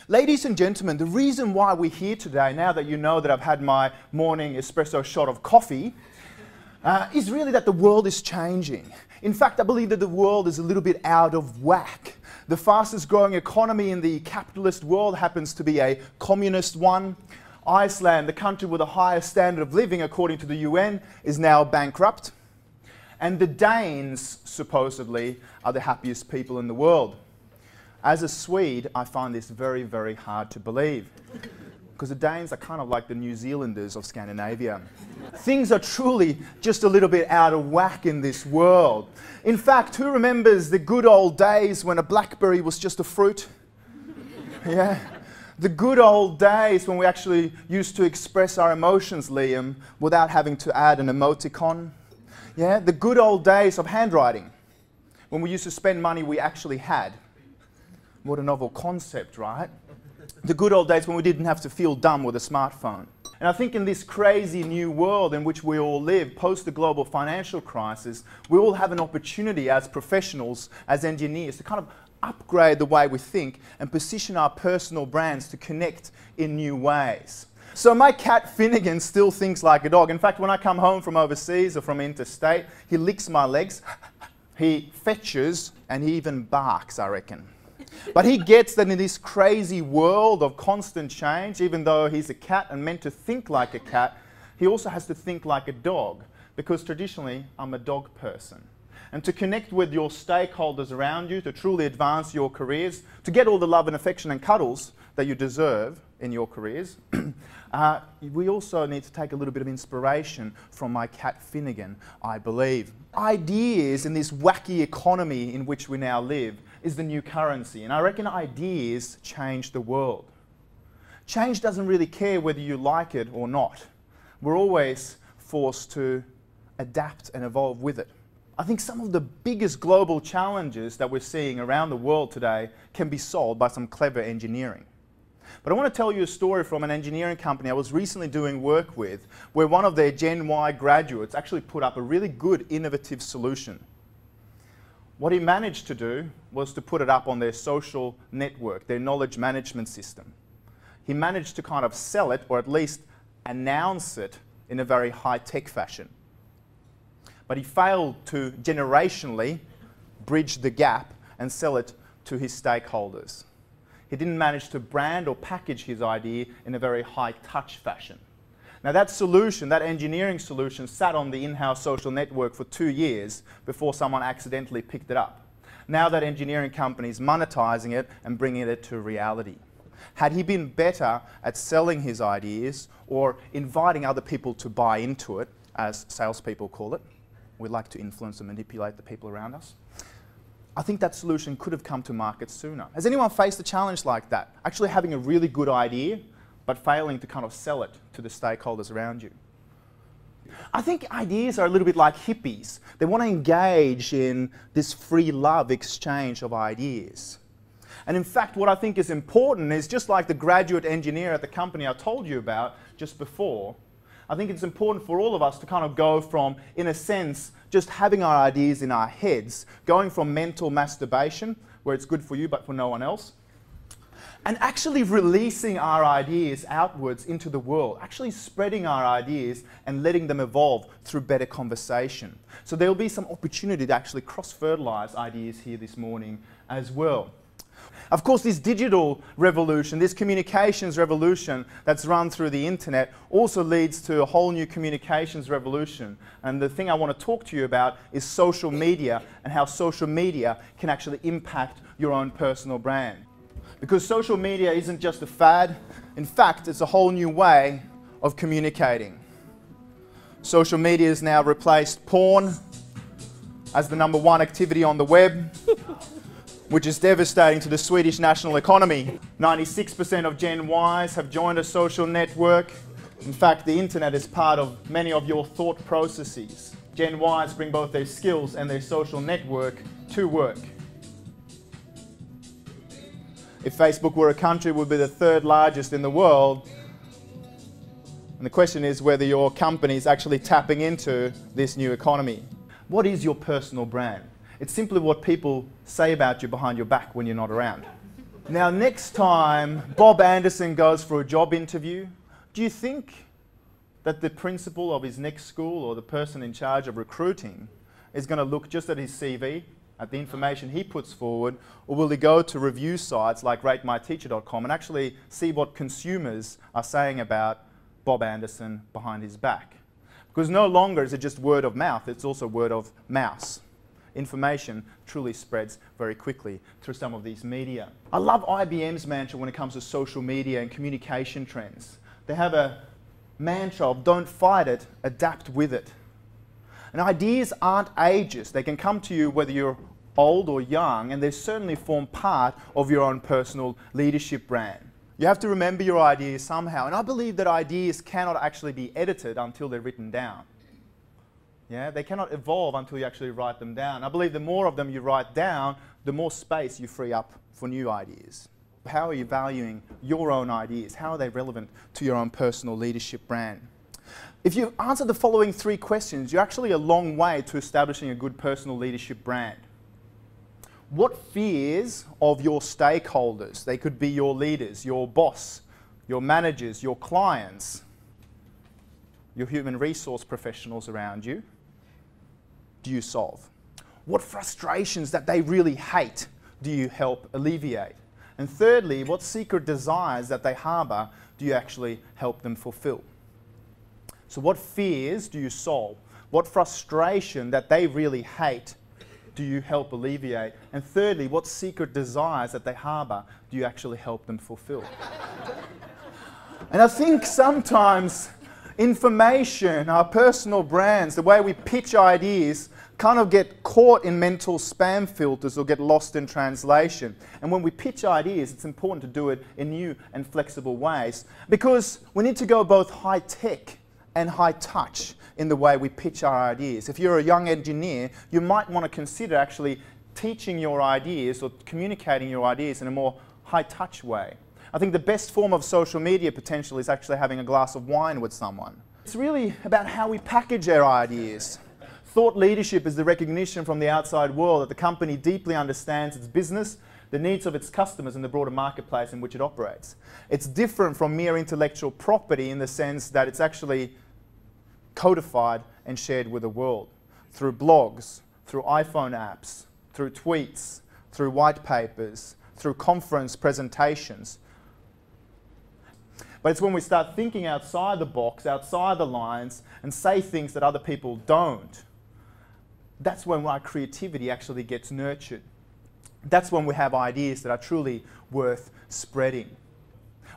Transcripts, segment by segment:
Ladies and gentlemen, the reason why we're here today, now that you know that I've had my morning espresso shot of coffee, is really that the world is changing. In fact, I believe that the world is a little bit out of whack. The fastest growing economy in the capitalist world happens to be a communist one. Iceland, the country with the highest standard of living according to the UN, is now bankrupt. And the Danes, supposedly, are the happiest people in the world. As a Swede, I find this very, very hard to believe. Because the Danes are kind of like the New Zealanders of Scandinavia. Things are truly just a little bit out of whack in this world. In fact, who remembers the good old days when a blackberry was just a fruit? Yeah. The good old days when we actually used to express our emotions, Liam, without having to add an emoticon. Yeah, the good old days of handwriting, when we used to spend money we actually had. What a novel concept, right? The good old days when we didn't have to feel dumb with a smartphone. And I think in this crazy new world in which we all live, post the global financial crisis, we all have an opportunity as professionals, as engineers, to kind of upgrade the way we think and position our personal brands to connect in new ways. So my cat Finnegan still thinks like a dog. In fact, when I come home from overseas or from interstate, he licks my legs, he fetches, and he even barks, I reckon. But he gets that in this crazy world of constant change, even though he's a cat and meant to think like a cat, he also has to think like a dog, because traditionally I'm a dog person. And to connect with your stakeholders around you, to truly advance your careers, to get all the love and affection and cuddles that you deserve in your careers, we also need to take a little bit of inspiration from my cat Finnegan, I believe. Ideas in this wacky economy in which we now live is the new currency, and I reckon ideas change the world. Change doesn't really care whether you like it or not. We're always forced to adapt and evolve with it. I think some of the biggest global challenges that we're seeing around the world today can be solved by some clever engineering. But I want to tell you a story from an engineering company I was recently doing work with, where one of their Gen Y graduates actually put up a really good innovative solution. What he managed to do was to put it up on their social network, their knowledge management system. He managed to kind of sell it, or at least announce it, in a very high-tech fashion. But he failed to generationally bridge the gap and sell it to his stakeholders. He didn't manage to brand or package his idea in a very high-touch fashion. Now that solution, that engineering solution, sat on the in-house social network for 2 years before someone accidentally picked it up. Now that engineering company is monetizing it and bringing it to reality. Had he been better at selling his ideas or inviting other people to buy into it, as salespeople call it, we like to influence and manipulate the people around us, I think that solution could have come to market sooner. Has anyone faced a challenge like that? Actually having a really good idea, but failing to kind of sell it to the stakeholders around you. I think ideas are a little bit like hippies. They want to engage in this free love exchange of ideas. And in fact, what I think is important is, just like the graduate engineer at the company I told you about just before, I think it's important for all of us to kind of go from, in a sense, just having our ideas in our heads, going from mental masturbation, where it's good for you but for no one else, and actually releasing our ideas outwards into the world, actually spreading our ideas and letting them evolve through better conversation. So there will be some opportunity to actually cross-fertilize ideas here this morning as well. Of course, this digital revolution, this communications revolution that's run through the internet also leads to a whole new communications revolution. And the thing I want to talk to you about is social media and how social media can actually impact your own personal brand. Because social media isn't just a fad. In fact, it's a whole new way of communicating. Social media has now replaced porn as the #1 activity on the web, which is devastating to the Swedish national economy. 96% of Gen Ys have joined a social network. In fact, the internet is part of many of your thought processes. Gen Ys bring both their skills and their social network to work. If Facebook were a country, it would be the 3rd largest in the world. And the question is whether your company is actually tapping into this new economy. What is your personal brand? It's simply what people say about you behind your back when you're not around. Now, next time Bob Anderson goes for a job interview, do you think that the principal of his next school or the person in charge of recruiting is going to look just at his CV, at the information he puts forward, or will he go to review sites like ratemyteacher.com and actually see what consumers are saying about Bob Anderson behind his back? Because no longer is it just word of mouth, it's also word of mouse. Information truly spreads very quickly through some of these media. I love IBM's mantra when it comes to social media and communication trends. They have a mantra of don't fight it, adapt with it. And ideas aren't ageist. They can come to you whether you're old or young, and they certainly form part of your own personal leadership brand. You have to remember your ideas somehow, and I believe that ideas cannot actually be edited until they're written down. Yeah, they cannot evolve until you actually write them down. I believe the more of them you write down, the more space you free up for new ideas. How are you valuing your own ideas? How are they relevant to your own personal leadership brand? If you answer the following 3 questions, you're actually a long way to establishing a good personal leadership brand. What fears of your stakeholders, they could be your leaders, your boss, your managers, your clients, your human resource professionals around you, do you solve? What frustrations that they really hate do you help alleviate? And thirdly, what secret desires that they harbour do you actually help them fulfill? So what fears do you solve? What frustration that they really hate do you help alleviate? And thirdly, what secret desires that they harbour do you actually help them fulfill? And I think sometimes information, our personal brands, the way we pitch ideas kind of get caught in mental spam filters or get lost in translation. And when we pitch ideas, it's important to do it in new and flexible ways, because we need to go both high tech and high touch in the way we pitch our ideas. If you're a young engineer, you might want to consider actually teaching your ideas or communicating your ideas in a more high touch way. I think the best form of social media potential is actually having a glass of wine with someone. It's really about how we package our ideas. Thought leadership is the recognition from the outside world that the company deeply understands its business, the needs of its customers, and the broader marketplace in which it operates. It's different from mere intellectual property in the sense that it's actually codified and shared with the world through blogs, through iPhone apps, through tweets, through white papers, through conference presentations. But it's when we start thinking outside the box, outside the lines, and say things that other people don't, that's when our creativity actually gets nurtured. That's when we have ideas that are truly worth spreading.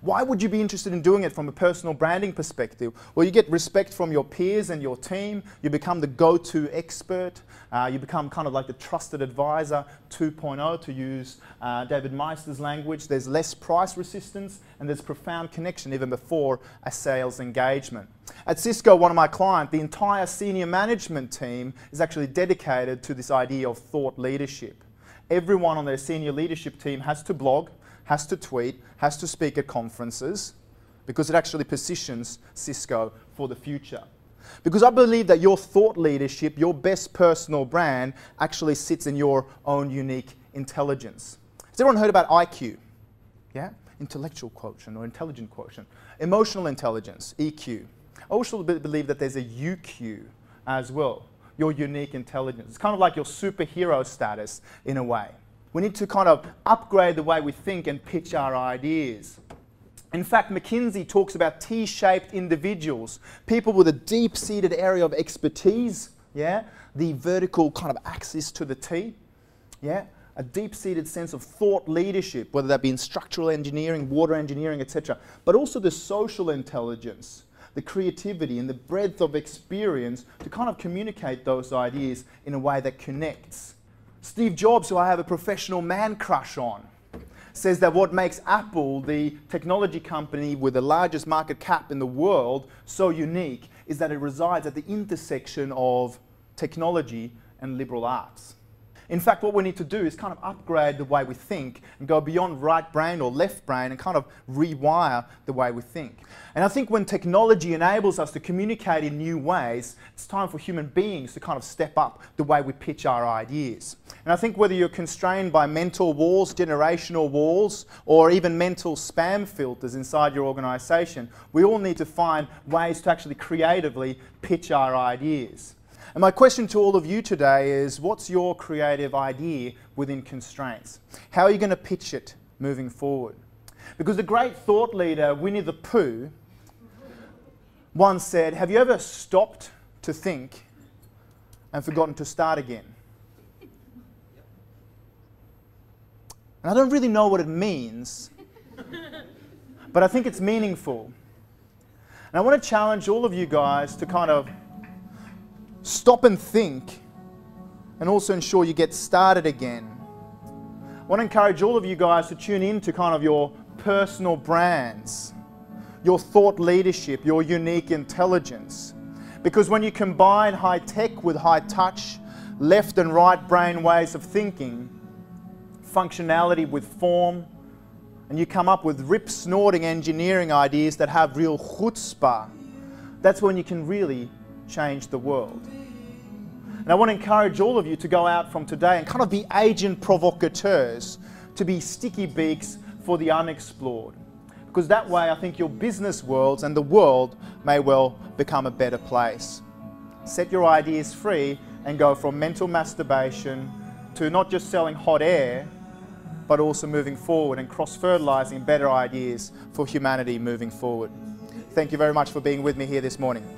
Why would you be interested in doing it from a personal branding perspective? Well, you get respect from your peers and your team. You become the go-to expert. You become kind of like the trusted advisor 2.0, to use David Meister's language. There's less price resistance and there's profound connection even before a sales engagement. At Cisco, one of my clients, the entire senior management team is actually dedicated to this idea of thought leadership. Everyone on their senior leadership team has to blog, has to tweet, has to speak at conferences, because it actually positions Cisco for the future. Because I believe that your thought leadership, your best personal brand, actually sits in your own unique intelligence. Has everyone heard about IQ? Yeah? Intellectual quotient or intelligent quotient. Emotional intelligence, EQ. I also believe that there's a UQ as well, your unique intelligence. It's kind of like your superhero status in a way. We need to kind of upgrade the way we think and pitch our ideas. In fact, McKinsey talks about T-shaped individuals, people with a deep-seated area of expertise, yeah, the vertical kind of axis to the T, yeah, a deep-seated sense of thought leadership, whether that be in structural engineering, water engineering, etc., but also the social intelligence, the creativity and the breadth of experience to kind of communicate those ideas in a way that connects. Steve Jobs, who I have a professional man crush on, says that what makes Apple, the technology company with the largest market cap in the world, so unique is that it resides at the intersection of technology and liberal arts. In fact, what we need to do is kind of upgrade the way we think and go beyond right brain or left brain and kind of rewire the way we think. And I think when technology enables us to communicate in new ways, it's time for human beings to kind of step up the way we pitch our ideas. And I think whether you're constrained by mental walls, generational walls, or even mental spam filters inside your organisation, we all need to find ways to actually creatively pitch our ideas. And my question to all of you today is, what's your creative idea within constraints? How are you going to pitch it moving forward? Because the great thought leader, Winnie the Pooh, once said, have you ever stopped to think and forgotten to start again? And I don't really know what it means, but I think it's meaningful. And I want to challenge all of you guys to kind of stop and think and also ensure you get started again. I want to encourage all of you guys to tune in to kind of your personal brands, your thought leadership, your unique intelligence. Because when you combine high tech with high touch, left and right brain ways of thinking, functionality with form, and you come up with rip-snorting engineering ideas that have real chutzpah, that's when you can really change the world. And I want to encourage all of you to go out from today and kind of be agent provocateurs, to be sticky beaks for the unexplored. Because that way I think your business worlds and the world may well become a better place. Set your ideas free and go from mental masturbation to not just selling hot air, but also moving forward and cross-fertilizing better ideas for humanity moving forward. Thank you very much for being with me here this morning.